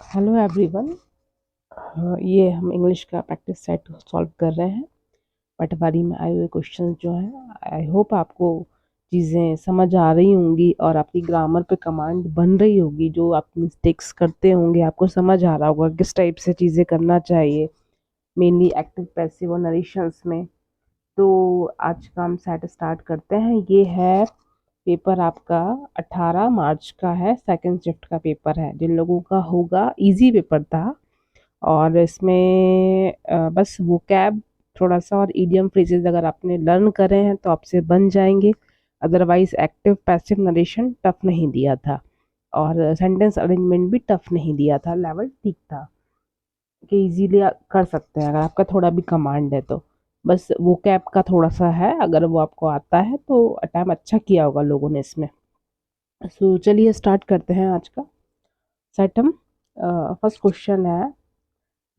Hello everyone. ये हम English का प्रैक्टिस सेट सॉल्व कर रहे हैं। पटवारी में आए हुए क्वेश्चन जो हैं, आई होप आपको चीज़ें समझ आ रही होंगी और आपकी ग्रामर पे कमांड बन रही होगी। जो आप मिस्टेक्स करते होंगे आपको समझ आ रहा होगा किस टाइप से चीज़ें करना चाहिए, मेनली एक्टिव पैसिव और नरेशंस में। तो आज का हम सेट स्टार्ट करते हैं। ये है पेपर आपका 18 मार्च का है, सेकंड शिफ्ट का पेपर है। जिन लोगों का होगा, इजी पेपर था और इसमें बस वो कैब थोड़ा सा और इडियम फ्रेजेस अगर आपने लर्न करे हैं तो आपसे बन जाएंगे। Otherwise active passive narration tough नहीं दिया था और सेंटेंस अरेंजमेंट भी टफ नहीं दिया था, लेवल ठीक था कि इजीली कर सकते हैं अगर आपका थोड़ा भी कमांड है तो। बस वो कैब का थोड़ा सा है, अगर वो आपको आता है तो टाइम अच्छा किया होगा लोगों ने इसमें। सो चलिए स्टार्ट करते हैं आज का सेट हम। फर्स्ट क्वेश्चन है,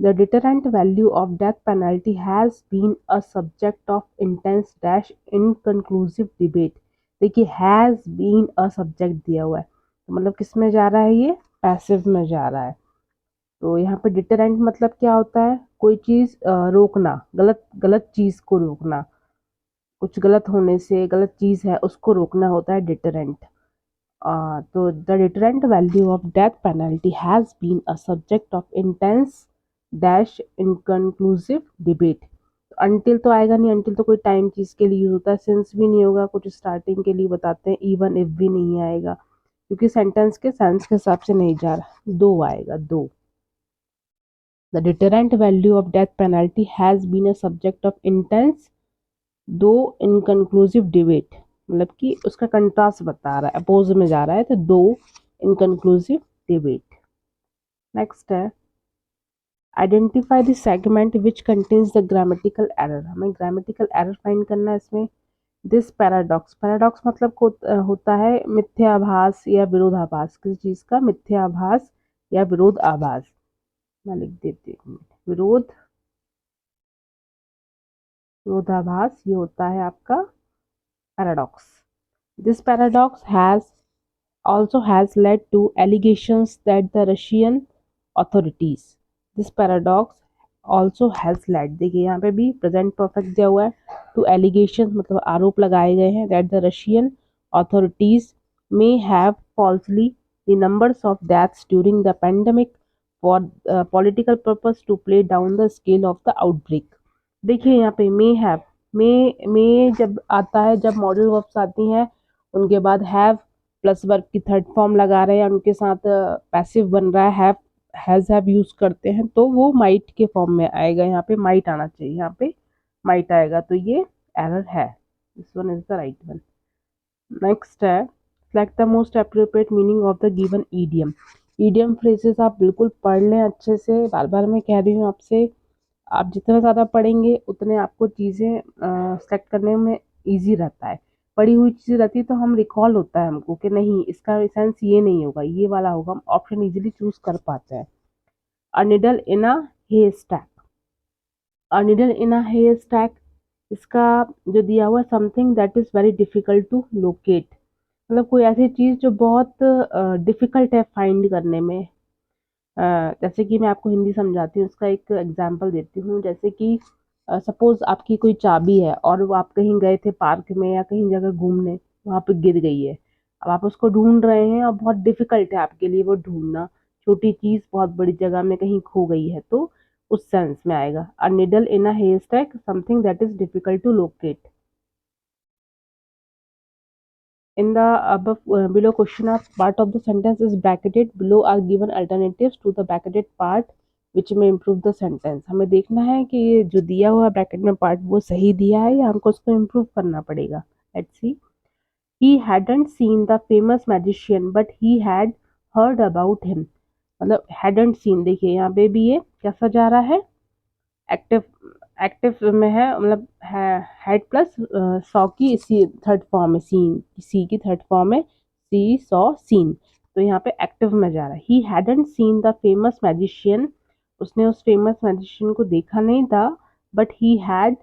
the deterrent value of death penalty has been a subject of intense dash inconclusive debate। देखिए हैज बीन अ सब्जेक्ट दिया हुआ है तो मतलब किस में जा रहा है, ये पैसिव में जा रहा है। तो यहाँ पे डिटरेंट मतलब क्या होता है, कोई चीज रोकना, गलत गलत चीज को रोकना, कुछ गलत होने से, गलत चीज है उसको रोकना होता है डिटरेंट। तो the deterrent value of death penalty has been a subject of intense dash inconclusive debate. Until तो आएगा नहीं, अनटिल तो कोई टाइम चीज के लिए यूज होता है, सिंस भी नहीं होगा, कुछ स्टार्टिंग के लिए बताते हैं, इवन इफ भी नहीं आएगा क्योंकि सेंटेंस के सेंस के हिसाब से नहीं जा रहा। दो आएगा, दो। The deterrent value of death penalty has been a subject of intense दो इनकंक्लूसिव डिबेट, मतलब कि उसका कंट्रास्ट बता रहा है, अपोज में जा रहा है, तो दो इनकंक्लूसिव डिबेट। नेक्स्ट है, identify the segment which contains the grammatical error. हमें ग्रामेटिकल एरर फाइंड करना है इसमें। दिस पैराडॉक्स, पैराडॉक्स मतलब होता है मिथ्याभास या विरोधाभास, किसी चीज का मिथ्याभास या विरोधाभास। मैं लिख देती हूँ, विरोधाभास, ये होता है आपका paradox. This paradox has also has led to allegations that the Russian authorities, this paradox also has led, देखिए यहाँ पे भी प्रेजेंट परफेक्ट दिया हुआ है, to allegations मतलब आरोप लगाए गए हैं, that the Russian authorities may have falsely the numbers of deaths during the pandemic for political purpose to play down the scale of the outbreak। देखिए यहाँ पे may have, may जब आता है, जब मॉडल वर्ब्स आती हैं उनके बाद हैव प्लस वर्ब की थर्ड फॉर्म लगा रहे हैं, उनके साथ पैसिव बन रहा है, हैव हैव यूज करते हैं तो वो माइट के फॉर्म में आएगा। यहाँ पे माइट आना चाहिए, यहाँ पे माइट आएगा, तो ये एरर है। This one is the right one. Next है, select the most appropriate meaning of the given idiom. Idiom phrases आप बिल्कुल पढ़ लें अच्छे से, बार बार मैं कह रही हूँ आपसे, आप जितना ज़्यादा पढ़ेंगे उतने आपको चीज़ें सेलेक्ट करने में ईजी रहता है। पढ़ी हुई चीज़ें रहती है तो हम रिकॉल होता है हमको कि नहीं इसका सेंस ये नहीं होगा, ये वाला होगा, हम ऑप्शन इजीली चूज कर पाते हैं। A needle in a hair stack, a needle in a hair stack, इसका जो दिया हुआ, something that is very difficult to locate, मतलब कोई ऐसी चीज़ जो बहुत डिफिकल्ट है फाइंड करने में। जैसे कि मैं आपको हिंदी समझाती हूँ, उसका एक एग्जांपल देती हूँ। जैसे कि सपोज आपकी कोई चाबी है और वो आप कहीं गए थे पार्क में या कहीं जगह घूमने, वहां पे गिर गई है। अब आप उसको ढूंढ रहे हैं और बहुत डिफिकल्ट है आपके लिए वो ढूंढना, छोटी चीज बहुत बड़ी जगह में कहीं खो गई है, तो उस सेंस में आएगा a needle in a hair stack, something that is difficult to locate. In the above below question, a part of the sentence is bracketed. Below are given alternatives to the bracketed part which may improve the sentence। हमें देखना है कि ये जो दिया हुआ bracket में part वो सही दिया है या हमको उसको इम्प्रूव करना पड़ेगा। Let's see. He hadn't seen the famous magician but he had heard about him। मतलब hadn't seen, देखिए यहाँ पे भी ये कैसा जा रहा है, एक्टिव, एक्टिव में है, मतलब हैड प्लस सॉ की सी थर्ड फॉर्म है, सीन, सी की थर्ड फॉर्म है, सी सॉ सीन, तो यहाँ पे एक्टिव में जा रहा है। He hadn't seen the famous magician, उसने उस फेमस मैजिशियन को देखा नहीं था, but he had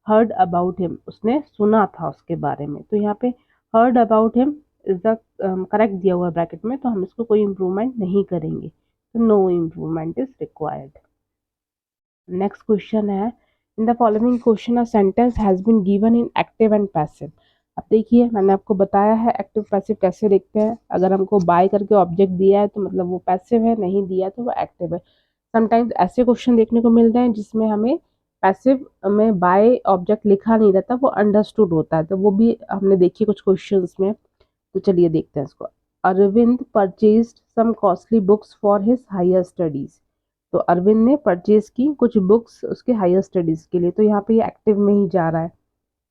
heard about him, उसने सुना था उसके बारे में। तो यहाँ पे heard about him is the correct दिया हुआ ब्रैकेट में, तो हम इसको कोई इम्प्रूवमेंट नहीं करेंगे। No improvement is required. Next question है, in the following question a sentence has been given in active and passive. अब देखिए मैंने आपको बताया है एक्टिव पैसिव कैसे देखते हैं। अगर हमको बाय करके ऑब्जेक्ट दिया है तो मतलब वो पैसिव है, नहीं दिया तो वो एक्टिव है। समटाइम्स ऐसे क्वेश्चन देखने को मिलते हैं जिसमें हमें पैसिव में बाय ऑब्जेक्ट लिखा नहीं रहता, वो अंडरस्टूड होता है, तो वो भी हमने देखी कुछ क्वेश्चंस में। तो चलिए देखते हैं इसको। Arvind purchased some costly books for his higher studies. तो अरविंद ने परचेज की कुछ बुक्स उसके हायर स्टडीज के लिए, तो यहाँ पे ये एक्टिव में ही जा रहा है।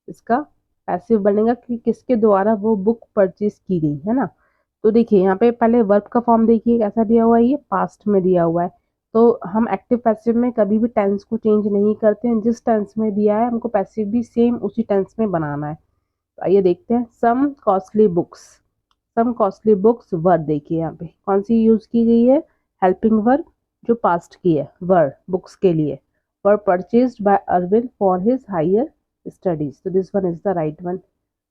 इसका पैसिव बनेगा कि किसके द्वारा वो बुक परचेज की गई है ना। तो देखिए यहाँ पे पहले वर्ब का फॉर्म देखिए कैसा दिया हुआ है, ये पास्ट में दिया हुआ है। तो हम एक्टिव पैसिव में कभी भी टेंस को चेंज नहीं करते हैं, जिस टेंस में दिया है हमको पैसिव भी सेम उसी टेंस में बनाना है। तो आइए देखते हैं। सम कॉस्टली बुक्स, सम कॉस्टली बुक्स वर, देखिए यहाँ पे कौन सी यूज की गई है, हेल्पिंग वर्ब जो पास्ट की है, वर बुक्स के लिए, were purchased by Arvind for his higher studies. तो this one is the right one.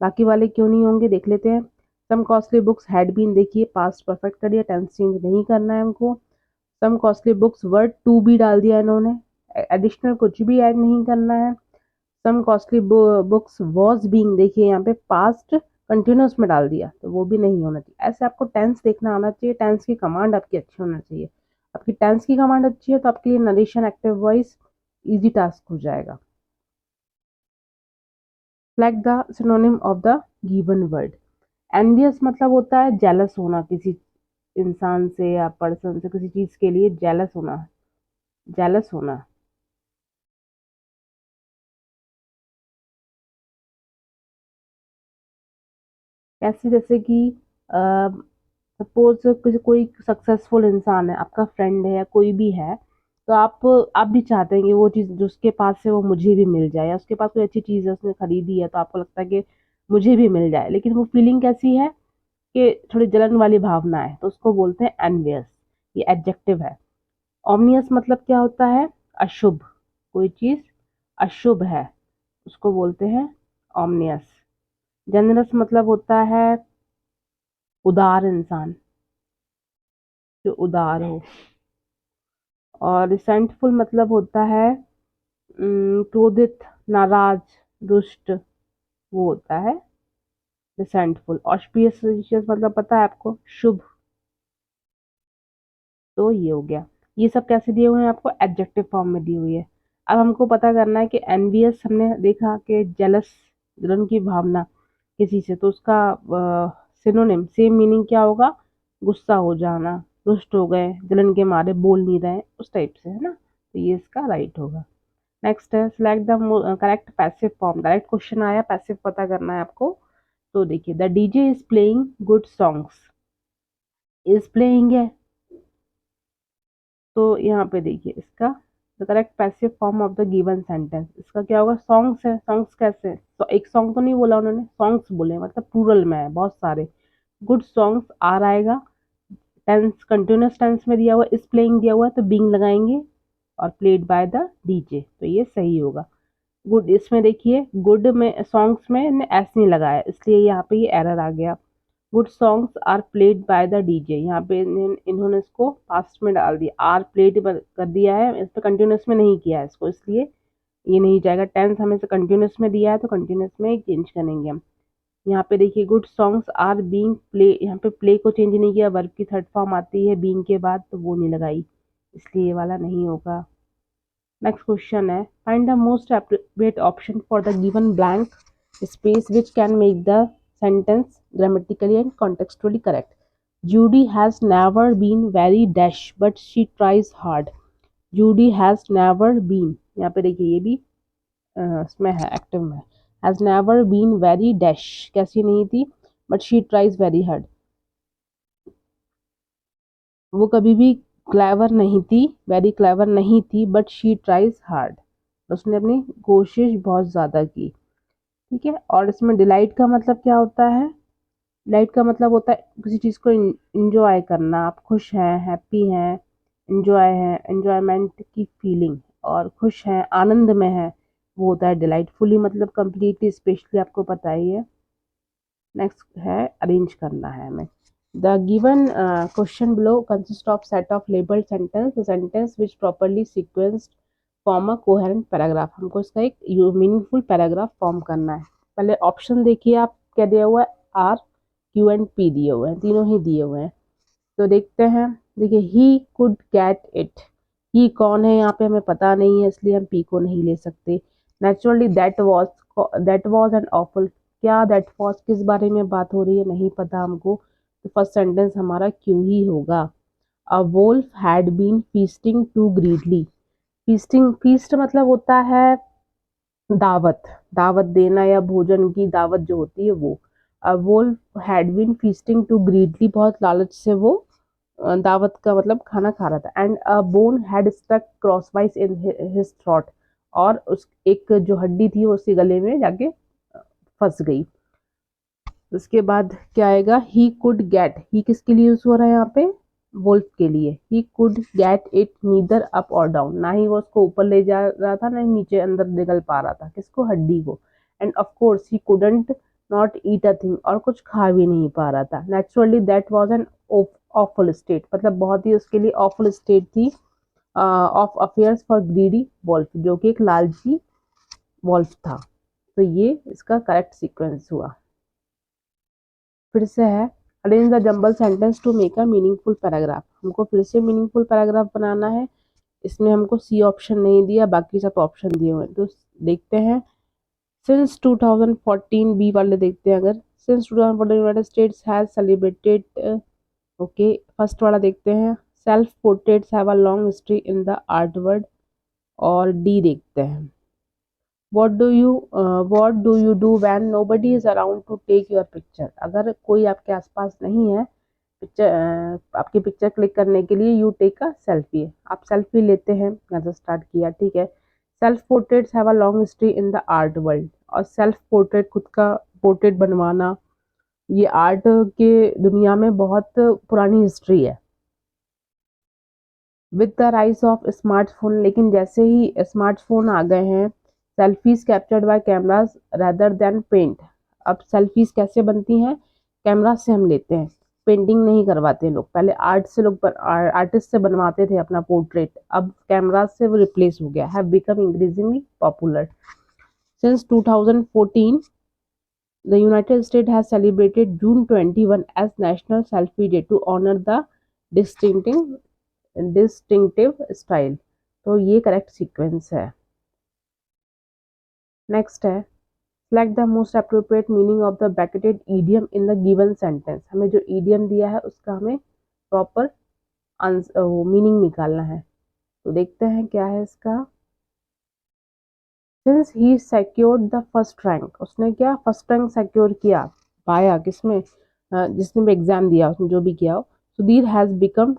बाकी वाले क्यों नहीं होंगे देख लेते हैं। Some costly books had been, देखिए पास्ट परफेक्ट करिए, टेंस चेंज नहीं करना है हमको। Some costly books word too भी डाल दिया इन्होंने, एडिशनल कुछ भी ऐड नहीं करना है। सम कॉस्टली बुक्स वॉज बीइंग, देखिए यहाँ पे पास्ट कंटिन्यूस में डाल दिया, तो वो भी नहीं होना चाहिए। ऐसे आपको टेंस देखना आना चाहिए, टेंस की कमांड आपकी अच्छी होना चाहिए। आपकी टेंस की कमांड अच्छी है तो आपके लिए narration active voice easy task हो जाएगा। Select the synonym of the given word. Envious मतलब होता है जेलस होना, किसी इंसान से या पर्सन से, किसी चीज के लिए जेलस होना, जेलस होना। कैसे, जैसे कि सपोज कोई सक्सेसफुल इंसान है, आपका फ्रेंड है या कोई भी है, तो आप भी चाहते हैं कि वो चीज़ जो उसके पास है वो मुझे भी मिल जाए, या उसके पास कोई अच्छी चीज़ है उसने खरीदी है तो आपको लगता है कि मुझे भी मिल जाए, लेकिन वो फीलिंग कैसी है कि थोड़ी जलन वाली भावना है, तो उसको बोलते हैं एनवियस। ये एडजेक्टिव है। ओमनियस मतलब क्या होता है, अशुभ, कोई चीज़ अशुभ है उसको बोलते हैं ओमनियस। जनरस मतलब होता है उदार इंसान, जो उदार हो। और रिसेंटफुल मतलब होता है क्रोधित, नाराज, दुष्ट, वो होता है रिसेंटफुल। ऑस्पिशियस मतलब पता है आपको, शुभ। तो ये हो गया। ये सब कैसे दिए हुए हैं आपको, एडजेक्टिव फॉर्म में दी हुई है। अब हमको पता करना है कि एनवियस, हमने देखा कि जेलस, जलन की भावना किसी से, तो उसका सिनोनिम सेम मीनिंग क्या होगा, गुस्सा हो जाना, रुष्ट हो गए, जलन के मारे बोल नहीं रहे, उस टाइप से, है ना। तो ये इसका राइट होगा। नेक्स्ट है, select the correct passive form. Direct question आया, पैसिव पता करना है आपको। तो देखिए, the DJ is playing good songs, is playing है, तो यहाँ पे देखिए इसका the correct passive form of the given sentence, इसका क्या होगा, सॉन्ग्स है। सॉन्ग्स कैसे, तो एक सॉन्ग तो नहीं बोला उन्होंने, सॉन्ग्स बोले, मतलब प्लूरल में है, बहुत सारे। गुड सॉन्ग्स आर आएगा, टेंस कंटिन्यूस टेंस में दिया हुआ, इज प्लेइंग दिया हुआ है तो बीइंग लगाएंगे, और प्लेड बाय द डीजे, तो ये सही होगा। गुड, इसमें देखिए गुड में सॉन्ग्स में एस नहीं लगाया, इसलिए यहाँ पे ये एरर आ गया। Good songs are played by the DJ, यहाँ पे इन्होंने इसको पास्ट में डाल दिया, आर प्लेड कर दिया है, इस पर कंटिन्यूस में नहीं किया है इसको, इसलिए ये नहीं जाएगा। टेंस हमें से कंटिन्यूस में दिया है तो कंटिन्यूस में चेंज करेंगे हम। यहाँ पे देखिए good songs are being play, यहाँ पे प्ले को चेंज नहीं किया, वर्ब की थर्ड फॉर्म आती है बीइंग के बाद, तो वो नहीं लगाई, इसलिए ये वाला नहीं होगा। नेक्स्ट क्वेश्चन है, find the most appropriate option for the given blank space which can make the sentence grammatically and contextually correct. Judy has never been very dash but she tries hard. Judy has never been, यहाँ पे देखिए ये भी इसमें है, active में। has never been very dash, कैसी नहीं थी, but she tries very hard, वो कभी भी क्लेवर नहीं थी, वेरी क्लेवर नहीं थी, बट शी ट्राइज हार्ड, उसने अपनी कोशिश बहुत ज़्यादा की। ठीक है। और इसमें डिलाइट का मतलब क्या होता है, डिलाइट का मतलब होता है किसी चीज़ को इंजॉय करना, आप खुश हैं, हैप्पी हैं, इंजॉय है, इंजॉयमेंट की फीलिंग, और खुश हैं, आनंद में है, वो होता है डिलाइटफुली, मतलब कम्प्लीटली, स्पेशली, आपको पता ही है। नेक्स्ट है, अरेंज करना है हमें। The given question below consists of set of labeled sentence. The sentence which properly sequenced form a coherent paragraph. हमको इसका एक मीनिंगफुल पैराग्राफ फॉर्म करना है। पहले ऑप्शन देखिए आप क्या दिया हुआ है, आर क्यू एंड पी दिए हुए हैं, तीनों ही दिए हुए हैं। तो देखते हैं, देखिए ही कुड गेट इट, ही कौन है यहाँ पे हमें पता नहीं है, इसलिए हम पी को नहीं ले सकते। Naturally that was an awful, क्या दैट वाज किस बारे में बात हो रही है नहीं पता हमको, तो फर्स्ट सेंटेंस हमारा क्यों ही होगा। A wolf had been feasting too greedily, feasting, feast मतलब होता है दावत, दावत देना या भोजन की दावत जो होती है वो। A wolf had been feasting too greedily, बहुत लालच से वो दावत का मतलब खाना खा रहा था। And a bone had stuck crosswise in his throat, और उस एक जो हड्डी थी वो उसके गले में जाके फंस गई। उसके बाद क्या आएगा, ही कुड गेट, ही किसके लिए यूज हो रहा है यहाँ पे, वोल्फ के लिए। He could get it neither up और डाउन, ना ही वो उसको ऊपर ले जा रहा था ना ही नीचे अंदर निकल पा रहा था, किसको, हड्डी को। And of course he couldn't not eat a thing, और कुछ खा भी नहीं पा रहा था। Naturally that was an awful state, मतलब बहुत ही उसके लिए ऑफुल स्टेट थी of affairs for greedy wolf, जो कि एक लालची वॉल्फ था। तो ये इसका करेक्ट सीक्वेंस हुआ। फिर से है, arrange the jumble sentence to make a meaningful paragraph, हमको फिर से मीनिंगफुल पैराग्राफ बनाना है। इसमें हमको सी ऑप्शन नहीं दिया, बाकी सब ऑप्शन दिए हुए हैं। तो देखते हैं, सिंस 2014, बी वाले देखते हैं अगर, since 2014 United states has celebrated, okay first वाला देखते हैं, self portraits have a long history in the art world, और डी देखते हैं, what do you do when nobody is around to take your picture, अगर कोई आपके आसपास नहीं है पिक्चर, आपकी पिक्चर क्लिक करने के लिए, यू टेक अ सेल्फी, आप सेल्फी लेते हैं, यहाँ से स्टार्ट किया, ठीक है। Self portraits have a long history in the art world, और सेल्फ पोर्ट्रेट, खुद का पोर्ट्रेट बनवाना, ये आर्ट के दुनिया में बहुत पुरानी हिस्ट्री है। With the rise of smartphone, लेकिन जैसे ही स्मार्टफोन आ गए हैं, selfies captured by cameras rather than paint, अब सेल्फीज कैसे बनती हैं, कैमरा से हम लेते हैं, पेंटिंग नहीं करवाते लोग, पहले आर्ट से लोग आर्टिस्ट से बनवाते थे अपना पोर्ट्रेट, अब कैमरा से वो रिप्लेस हो गया, have become increasingly popular. Since 2014 the United States has celebrated June 21 as National Selfie Day to honor the distinctive style, तो ये करेक्ट सीक्वेंस है। नेक्स्ट है, select the most appropriate meaning of the bracketed idiom in the given sentence, हमें जो idiom दिया है उसका हमें प्रॉपर मीनिंग निकालना है। तो देखते हैं क्या है इसका, since he secured the first rank, उसने क्या फर्स्ट रैंक सिक्योर किया, पाया किसमें, जिसने भी एग्जाम दिया, उसने जो भी किया हो। Sudhir has become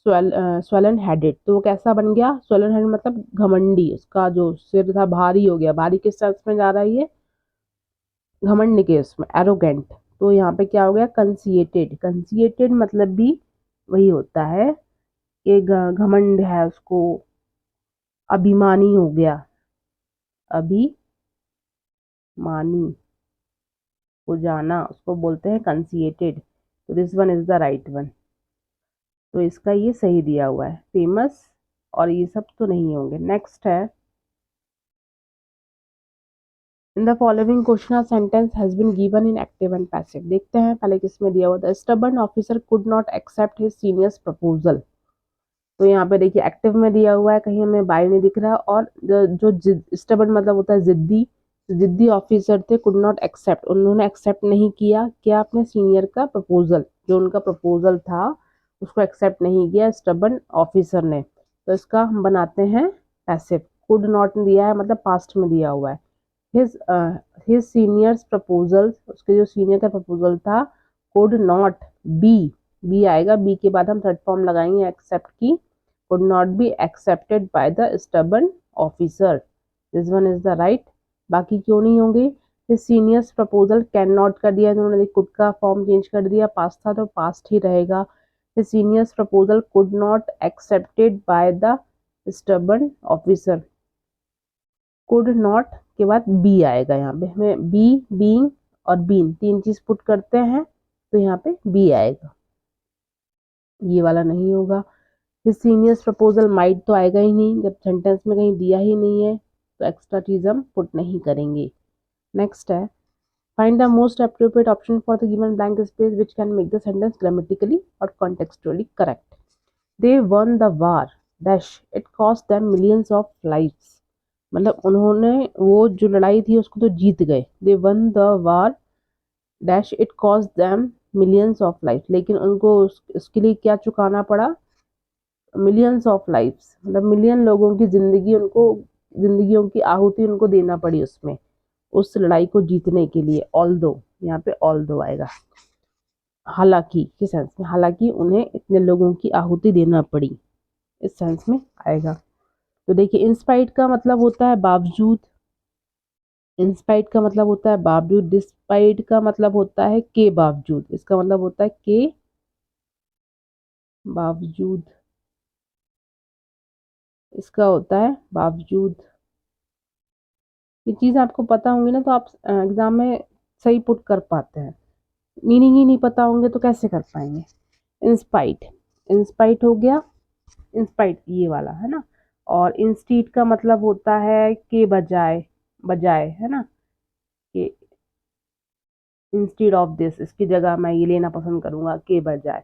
swollen headed, तो वो कैसा बन गया, स्वेलन हेड मतलब घमंडी, उसका जो सिर था भारी हो गया, भारी किस सेंस में जा रहा है ये, घमंड के उसमें, एरोगेंट। तो यहाँ पे क्या हो गया, कंसिएटेड, कंसिएटेड मतलब भी वही होता है कि घमंड है उसको, अभिमानी हो गया, अभिमानी हो जाना, उसको बोलते हैं कंसिएटेड। तो this one is the right one, तो इसका ये सही दिया हुआ है, फेमस और ये सब तो नहीं होंगे। नेक्स्ट है, in the following question a sentence has been given in active and passive, देखते हैं पहले किसमें दिया हुआ था, stubborn officer could not accept his seniors proposal, तो यहाँ पे देखिए एक्टिव में दिया हुआ है, कहीं हमें बाय नहीं दिख रहा, और जो स्टबर्न मतलब होता है जिद्दी, जिद्दी ऑफिसर थे, कुड नॉट एक्सेप्ट, उन्होंने एक्सेप्ट नहीं किया क्या, अपने सीनियर का प्रपोजल, जो उनका प्रपोजल था उसको एक्सेप्ट नहीं किया स्टबर्न ऑफिसर ने, तो इसका हम बनाते हैं पैसिव। कुड नॉट दिया है मतलब पास्ट में दिया हुआ है, हिज हिज सीनियर्स प्रपोजल, उसके जो सीनियर का प्रपोजल था, कुड नॉट बी, बी आएगा, बी के बाद हम थर्ड फॉर्म लगाएंगे एक्सेप्ट की, could not be accepted by the stubborn officer, this one is the right। बाकी क्यों नहीं होंगे, his seniors proposal can not कर दिया, उन्होंने कुड का फॉर्म चेंज कर दिया, पास्ट था तो पास्ट ही रहेगा, his seniors proposal could not accepted by the stubborn officer, could not के बाद बी आएगा, यहाँ पे हमें बी, बीइंग और बीन तीन चीज पुट करते हैं, तो यहाँ पे बी आएगा। ये वाला नहीं होगा। हिज सीनियर्स प्रपोजल माइट तो आएगा ही नहीं, जब सेंटेंस में कहीं दिया ही नहीं है तो एक्स्ट्रा चीज हम पुट नहीं करेंगे। नेक्स्ट है, find the most appropriate option for the given blank space which can make the sentence grammatically और contextually correct. They won the war dash it cost them millions of lives. मतलब उन्होंने वो जो लड़ाई थी उसको तो जीत गए। They won the war dash it cost them millions of life, लेकिन उनको उसके लिए क्या चुकाना पड़ा, मिलियंस ऑफ लाइफ्स, मतलब मिलियन लोगों की जिंदगी, उनको जिंदगियों की आहुति उनको देना पड़ी उसमें, उस लड़ाई को जीतने के लिए। ऑल दो, यहाँ पे ऑल दो आएगा, हालांकि के सेंस में, हालांकि उन्हें इतने लोगों की आहुति देना पड़ी, इस सेंस में आएगा। तो देखिए, इंस्पाइट का मतलब होता है बावजूद, इंस्पाइट का मतलब होता है बावजूद, डिस्पाइट का मतलब होता है के बावजूद, इसका मतलब होता है के बावजूद, इसका होता है बावजूद। ये चीज़ आपको पता होंगी ना तो आप एग्जाम में सही पुट कर पाते हैं। मीनिंग ही नहीं पता होंगे तो कैसे कर पाएंगे। इंस्पाइट, इंस्पाइट हो गया, इंस्पाइट ये वाला है ना। और इंस्टीट का मतलब होता है के बजाय, बजाय है ना, कि इंस्टीड ऑफ दिस, इसकी जगह मैं ये लेना पसंद करूंगा के बजाय।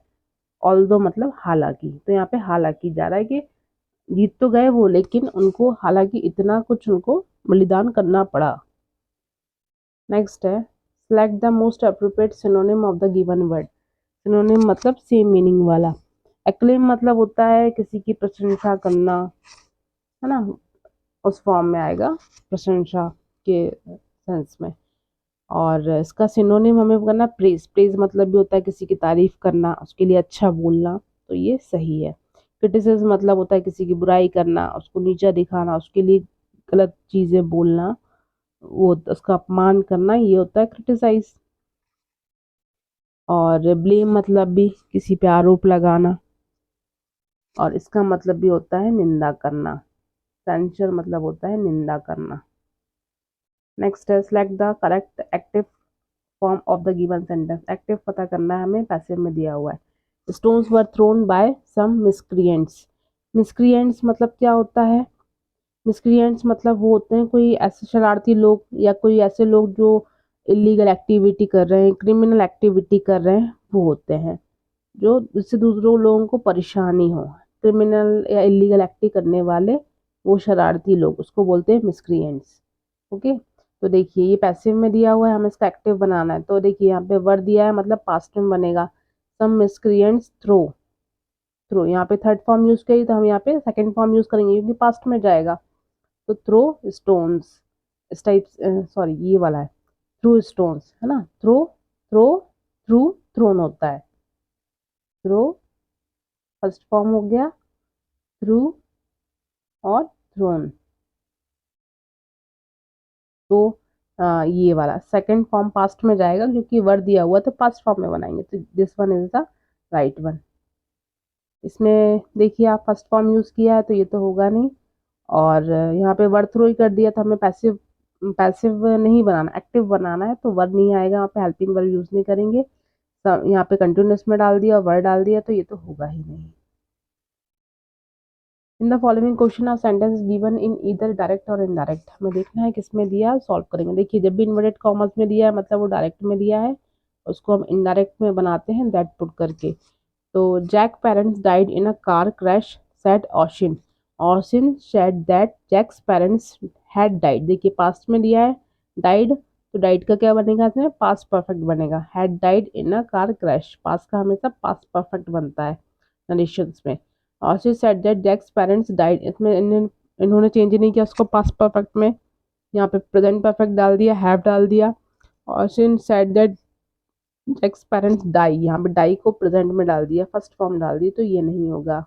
ऑल्दो मतलब हालांकि, तो यहाँ पे हालांकि जा रहा है कि जीत तो गए वो, लेकिन उनको हालांकि इतना कुछ उनको बलिदान करना पड़ा। नेक्स्ट है, select the most appropriate synonym of the given word. Synonym मतलब सेम मीनिंग वाला। एक्लेम मतलब होता है किसी की प्रशंसा करना, है ना, उस फॉर्म में आएगा प्रशंसा के सेंस में। और इसका सिनोनिम हमें करना प्रेज, प्रेज मतलब भी होता है किसी की तारीफ करना, उसके लिए अच्छा बोलना, तो ये सही है। क्रिटिसिज्म मतलब होता है किसी की बुराई करना, उसको नीचा दिखाना, उसके लिए गलत चीजें बोलना, वो उसका अपमान करना, ये होता है क्रिटिसाइज। और ब्लेम मतलब भी किसी पे आरोप लगाना, और इसका मतलब भी होता है निंदा करना। सेंसर मतलब होता है निंदा करना। नेक्स्ट है, select the correct active form of the given sentence. Active पता करना है हमें, पैसिव में दिया हुआ है। स्टोन्स वर थ्रोन बाय सम मिसक्रिएंट्स। मिसक्रिएंट्स मतलब क्या होता है, मिसक्रिएंट्स मतलब वो होते हैं कोई ऐसे शरारती लोग या कोई ऐसे लोग जो इलीगल एक्टिविटी कर रहे हैं, क्रिमिनल एक्टिविटी कर रहे हैं, वो होते हैं जो जिससे दूसरों लोगों को परेशानी हो। क्रिमिनल या इलीगल एक्टिविटी करने वाले वो शरारती लोग, उसको बोलते हैं मिसक्रिएंट्स। ओके, तो देखिए ये पैसिव में दिया हुआ है, हमें इसका एक्टिव बनाना है। तो देखिए यहाँ पे वर्ड दिया है, मतलब पास्ट में बनेगा। सम मिसक्रिएंट्स थ्रो, थ्रो यहाँ पे थर्ड फॉर्म यूज करी तो हम यहाँ पे सेकंड फॉर्म यूज करेंगे क्योंकि पास्ट में जाएगा। तो थ्रो स्टोन्स, इस टाइप, सॉरी ये वाला है थ्रू स्टोन्स, है ना। थ्रो, थ्रो, थ्रू, थ्रोन होता है। थ्रो फर्स्ट फॉर्म हो गया, थ्रू और थ्रोन। तो ये वाला सेकंड फॉर्म पास्ट में जाएगा क्योंकि वर्ड दिया हुआ तो पास्ट फॉर्म में बनाएंगे, तो this one is the right one. इसमें देखिए आप फर्स्ट फॉर्म यूज किया है तो ये तो होगा नहीं, और यहाँ पे वर्ड थ्रो ही कर दिया था, हमें पैसिव, पैसिव नहीं बनाना, एक्टिव बनाना है, तो वर्ड नहीं आएगा, यहाँ पे हेल्पिंग वर्ब यूज नहीं करेंगे। यहाँ पे कंटिन्यूस में डाल दिया, वर्ड डाल दिया, तो ये तो होगा ही नहीं। In the following question are sentence given in either direct or indirect. हमें देखना है किसमें दिया है, सॉल्व करेंगे। देखिए जब भी इन्वर्टेड कॉमर्स में दिया है मतलब वो डायरेक्ट में दिया है, उसको हम इनडायरेक्ट में बनाते हैं दैट पुट करके। तो Jack parents died in a car crash said Oshin. Oshin said that Jack's parents had died. देखिए पास्ट में दिया है डाइड, तो डाइड का क्या बनेगा, इसमें पास्ट परफेक्ट बनेगा। Had died in a car crash, past का हमेशा पास्ट परफेक्ट बनता है नरेशंस में। और she said that Jack's parents died, इसमें इन्होंने चेंज नहीं किया उसको पास्ट परफेक्ट में, यहाँ पे प्रेजेंट परफेक्ट डाल दिया, हैव डाल दिया। और she said that Jack's parents die, यहाँ पे डाई को प्रेजेंट में डाल दिया, फर्स्ट फॉर्म डाल दी, तो ये नहीं होगा।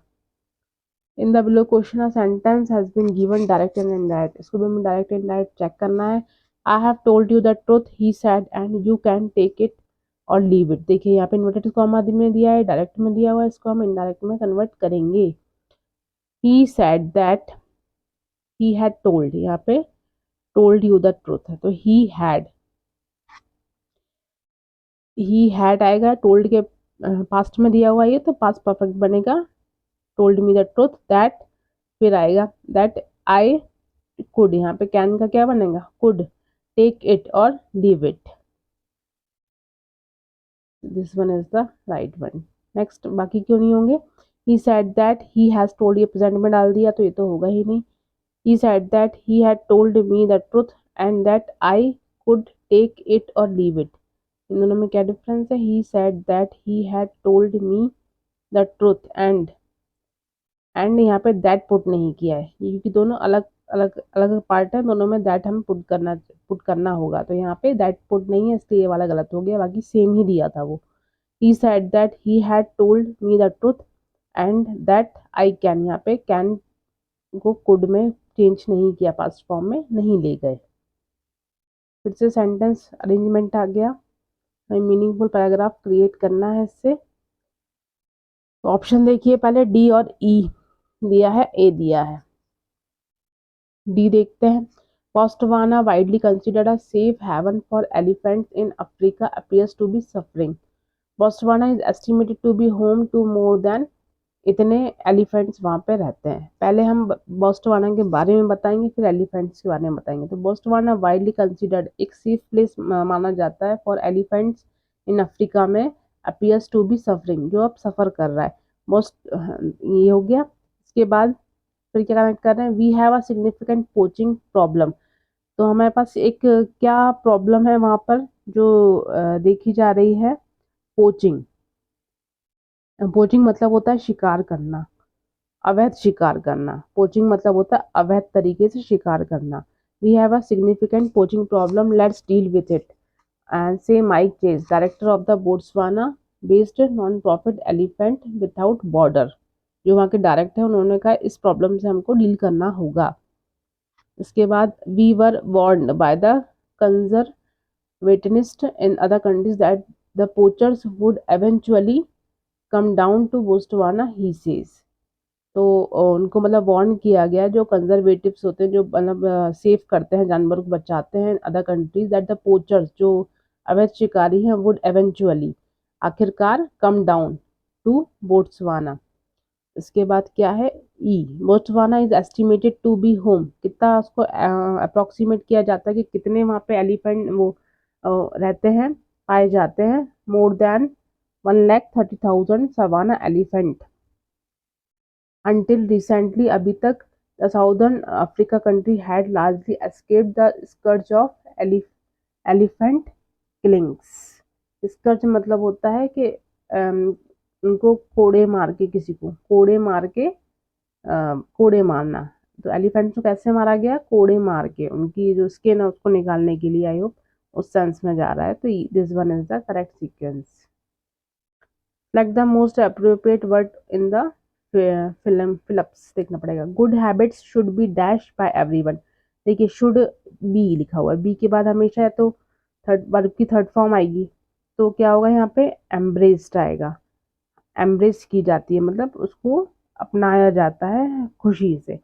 In the below question a sentence has been given direct and indirect, इसको भी हमें डायरेक्ट इनडायरेक्ट चेक करना है। I have told you the truth he said and you can take it or leave it. देखिए यहाँ पे inverted comma में दिया है, डायरेक्ट में दिया हुआ है, इसको हम इनडायरेक्ट में कन्वर्ट करेंगे। He said that he had told, यहाँ पे टोल्ड यू द ट्रुथ है, तो ही हैड आएगा, टोल्ड के पास्ट में दिया हुआ ये तो पास्ट परफेक्ट बनेगा। Told me the truth that, फिर आएगा दैट आई कुड, यहाँ पे कैन का क्या बनेगा, could take it or leave it. This one is the right one. Next, बाकी क्यों नहीं होंगे। He said that he has told, ये प्रेजेंट में डाल दिया तो ये तो होगा ही नहीं। He said that he had told me the truth and that I could take it or leave it. इन दोनों में क्या डिफरेंस है। He said that he had told me the truth and यहाँ पे दैट पुट नहीं किया है, क्योंकि दोनों अलग अलग अलग पार्ट है, दोनों में दैट हम पुट करना होगा, तो यहाँ पे दैट पुट नहीं है इसलिए ये वाला गलत हो गया, बाकी सेम ही दिया था वो। ही said that he had told me the truth and that I can, यहाँ पे कैन को कुड में चेंज नहीं किया, पास्ट फॉर्म में नहीं ले गए। फिर से सेंटेंस अरेंजमेंट आ गया, हमें मीनिंगफुल पैराग्राफ क्रिएट करना है इससे। तो ऑप्शन देखिए, पहले डी और ई दिया है, ए दिया है। डी देखते हैं। Botswana widely considered a safe haven for elephants in Africa appears to be suffering. Botswana is estimated to be home to more than, इतने एलिफेंट्स वहाँ पे रहते हैं। पहले हम बोस्टवाना के बारे में बताएंगे, फिर एलिफेंट्स के बारे में बताएंगे। तो बोस्टवाना वाइडली कंसिडर्ड, एक सेफ प्लेस माना जाता है फॉर एलिफेंट्स इन अफ्रीका में, अपीयर्स टू बी सफरिंग, जो अब सफ़र कर रहा है। मोस्ट, ये हो गया। इसके बाद फिर क्या कनेक्ट कर रहे हैं, we have a significant poaching problem. तो हमारे पास एक क्या प्रॉब्लम है वहाँ पर जो देखी जा रही है, पोचिंग। पोचिंग मतलब होता है शिकार करना, अवैध शिकार करना। पोचिंग मतलब होता है अवैध तरीके से शिकार करना। We have a significant poaching problem, let's deal with it and says Mike Chase, director of the Botswana based non profit elephant without border. जो वहाँ के डायरेक्टर है उन्होंने कहा इस प्रॉब्लम से हमको डील करना होगा। इसके बाद we were warned by the conservationist in other countries that the poachers would eventually come down to Botswana, he says. तो उनको मतलब वार्न किया गया, जो कंजर्वेटिव्स होते हैं, जो मतलब सेफ करते हैं, जानवरों को बचाते हैं, other countries, that the poachers, जो अवैध शिकारी हैं, वुड एवेंचुअली, आखिरकार, कम डाउन टू बोट्सवाना। इसके बाद क्या है, ई, Botswana is estimated to be home, कितना उसको अप्रोक्सीमेट किया जाता है कि कितने वहाँ पे एलिफेंट वो रहते हैं, पाए जाते हैं। More than 1,30,000 savanna elephant until recently, अभी तक the southern Africa country had largely escaped the scourge of elephant killings। स्कर्च मतलब होता है कि उनको कोड़े मार के, किसी को कोड़े मार के, कोड़े मारना। तो एलिफेंट्स को कैसे मारा गया, कोड़े मार के, उनकी जो स्किन है उसको निकालने के लिए। आई होप उस सेंस में जा रहा है। तो this one is the correct sequence. Like the most appropriate word in the Phelps देखना पड़ेगा। Good habits should be dash by everyone. देखिए शुड बी लिखा हुआ है, बी के बाद हमेशा है तो थर्ड वर्ब की थर्ड फॉर्म आएगी, तो क्या होगा यहाँ पे, एम्ब्रेस्ड आएगा। एम्ब्रेस की जाती है मतलब उसको अपनाया जाता है खुशी से।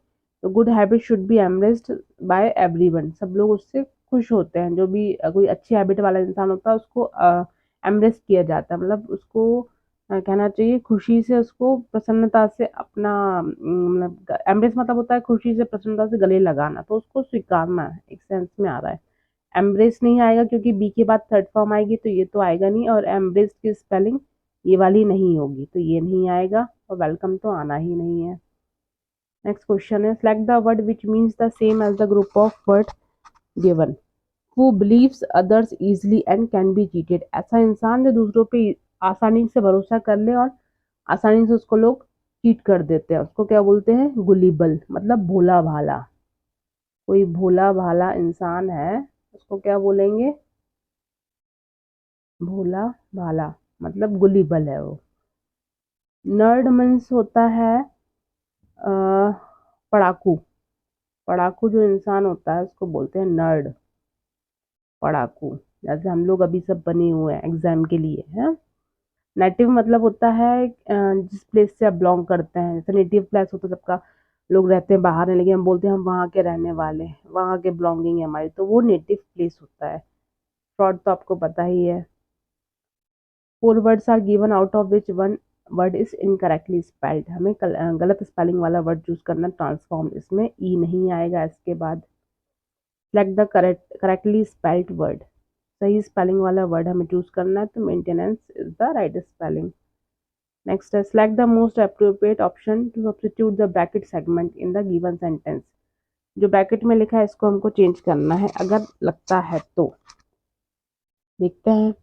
तो good habit should be embraced by everyone, सब लोग उससे खुश होते हैं। जो भी कोई अच्छी हैबिट वाला इंसान होता है उसको एम्ब्रेस किया जाता है, मतलब उसको कहना चाहिए खुशी से, उसको प्रसन्नता से अपना, मतलब एम्ब्रेस मतलब होता है खुशी से प्रसन्नता से गले लगाना, तो उसको स्वीकारना है, एक सेंस में आ रहा है। एम्ब्रेस नहीं आएगा क्योंकि बी के बाद थर्ड फॉर्म आएगी, तो ये तो आएगा नहीं, और एम्ब्रेस की स्पेलिंग ये वाली नहीं होगी, तो ये नहीं आएगा, और वेलकम तो आना ही नहीं है। नेक्स्ट क्वेश्चन है, select the word which means the same as the group of word given. Who believes others easily and can be cheated, ऐसा इंसान जो दूसरों पे आसानी से भरोसा कर ले और आसानी से उसको लोग चीट कर देते हैं, उसको क्या बोलते हैं, गुलिबल, मतलब भोला भाला। कोई भोला भाला इंसान है उसको क्या बोलेंगे, भोला भाला, मतलब गुलिबल है वो। नर्ड मीन्स होता है पढ़ाकू। पढ़ाकू जो इंसान होता है उसको बोलते हैं नर्ड, पढ़ाकू। जैसे हम लोग अभी सब बने हुए हैं एग्जाम के लिए हैं। नेटिव मतलब होता है जिस प्लेस से आप बिलोंग करते हैं, जैसे नेटिव प्लेस होता है सबका, लोग रहते हैं बाहर हैं लेकिन हम बोलते हैं हम वहाँ के रहने वाले हैं, वहाँ के बिलोंगिंग है हमारी, तो वो नेटिव प्लेस होता है। फ्रॉड तो आपको पता ही है। 4 words are given out of which one word is incorrectly spelled. हमें गलत स्पेलिंग वाला वर्ड चूज करना, ट्रांसफॉर्म, इसमें ई नहीं आएगा इसके बाद। Select the correctly spelled word, सही स्पेलिंग वाला वर्ड हमें चूज करना है, तो maintenance is the right spelling. Next है select the most appropriate option to substitute the bracket segment in the given sentence. जो ब्रैकेट में लिखा है इसको हमको चेंज करना है अगर लगता है तो। देखते हैं।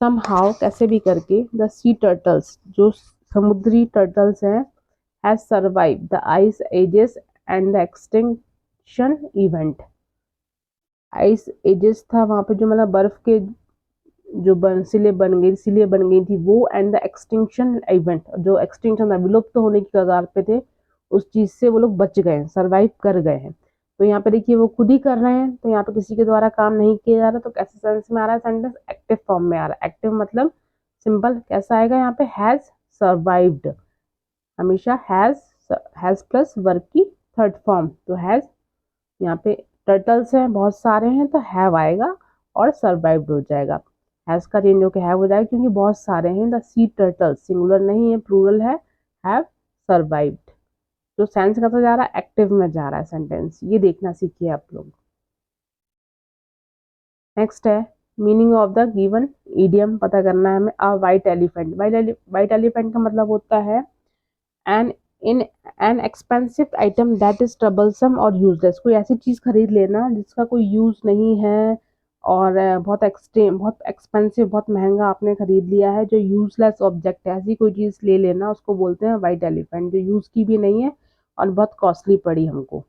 समहाउ, कैसे भी करके, द सी टर्टल्स, जो समुद्री टर्टल्स हैं, has survive the ice ages and the extinction event. Ice edges था वहां पे, जो मतलब बर्फ के जो सिले बन गई थी वो, एंड द एक्सटिंक्शन इवेंट, जो एक्सटिंक्शन था, विलुप्त होने की कगार पे थे, उस चीज से वो लोग बच गए हैं, सर्वाइव कर गए हैं। तो यहाँ पे देखिए वो खुद ही कर रहे हैं, तो यहाँ पे किसी के द्वारा काम नहीं किया जा रहा, तो कैसे सेंस में आ रहा है सेंटेंस? एक्टिव फॉर्म में आ रहा है। एक्टिव मतलब सिंपल कैसा आएगा यहाँ पे? हैज सर्वाइव्ड, हमेशा हैज प्लस वर्ब की थर्ड फॉर्म, तो हैज। यहाँ पे टर्टल्स हैं बहुत सारे हैं, तो हैव आएगा और सर्वाइव्ड हो जाएगा। हैज का चेंज होकर हैव हो जाएगा क्योंकि बहुत सारे हैं। द सी टर्टल्स सिंगुलर नहीं है, प्लूरल है, हैव सर्वाइव्ड। तो सेंस कैसा जा रहा है? एक्टिव में जा रहा है सेंटेंस। ये देखना सीखिए आप लोग। नेक्स्ट है meaning of the given idiom पता करना है हमें। A white elephant, white elephant का मतलब होता है an in an expensive item that is troublesome or useless. कोई ऐसी चीज खरीद लेना जिसका कोई यूज नहीं है, और बहुत एक्सट्रीम, बहुत एक्सपेंसिव, बहुत महंगा आपने खरीद लिया है, जो यूजलेस ऑब्जेक्ट है, ऐसी कोई चीज ले लेना, उसको बोलते हैं वाइट एलिफेंट, जो यूज की भी नहीं है और बहुत कॉस्टली पड़ी हमको।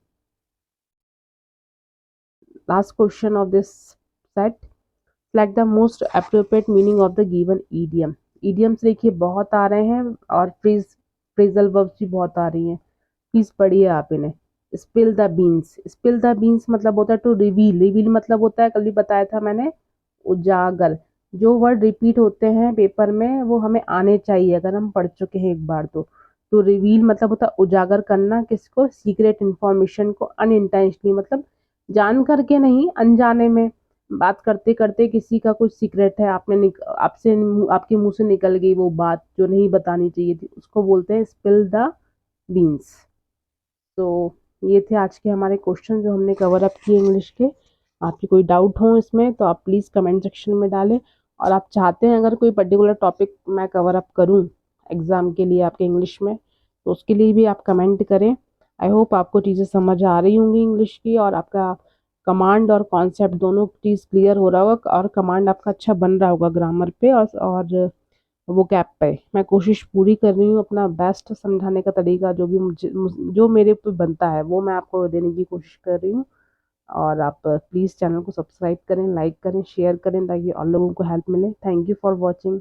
Last question of this set, select the most appropriate meaning of the given idiom. Idioms देखिए बहुत आ रहे हैं, और फ्रेजल वर्ब्स भी बहुत आ रही हैं। प्लीज पढ़िए आप इन्हें। Spill the beans, spill the beans मतलब होता है टू रिवील, रिवील मतलब होता है, कल भी बताया था मैंने, उजागर। जो वर्ड रिपीट होते हैं पेपर में वो हमें आने चाहिए अगर हम पढ़ चुके हैं एक बार तो रिवील मतलब होता है उजागर करना, किसको? सीक्रेट इंफॉर्मेशन को, अनइंटेंशनली मतलब जान करके नहीं, अनजाने में बात करते करते किसी का कुछ सीक्रेट है, आपसे आपके मुंह से निकल गई वो बात जो नहीं बतानी चाहिए थी, उसको बोलते हैं स्पिल द बीन्स। तो ये थे आज के हमारे क्वेश्चन जो हमने कवर अप किए इंग्लिश के। आपकी कोई डाउट हो इसमें तो आप प्लीज़ कमेंट सेक्शन में डालें, और आप चाहते हैं अगर कोई पर्टिकुलर टॉपिक मैं कवर अप करूं एग्ज़ाम के लिए आपके इंग्लिश में, तो उसके लिए भी आप कमेंट करें। आई होप आपको चीज़ें समझ आ रही होंगी इंग्लिश की, और आपका कमांड और कॉन्सेप्ट दोनों चीज़ क्लियर हो रहा होगा, और कमांड आपका अच्छा बन रहा होगा ग्रामर पे, और वो कैप पे। मैं कोशिश पूरी कर रही हूँ, अपना बेस्ट समझाने का तरीका जो भी जो मेरे पे बनता है वो मैं आपको देने की कोशिश कर रही हूँ। और आप प्लीज़ चैनल को सब्सक्राइब करें, लाइक करें, शेयर करें, ताकि और लोगों को हेल्प मिले। Thank you for watching.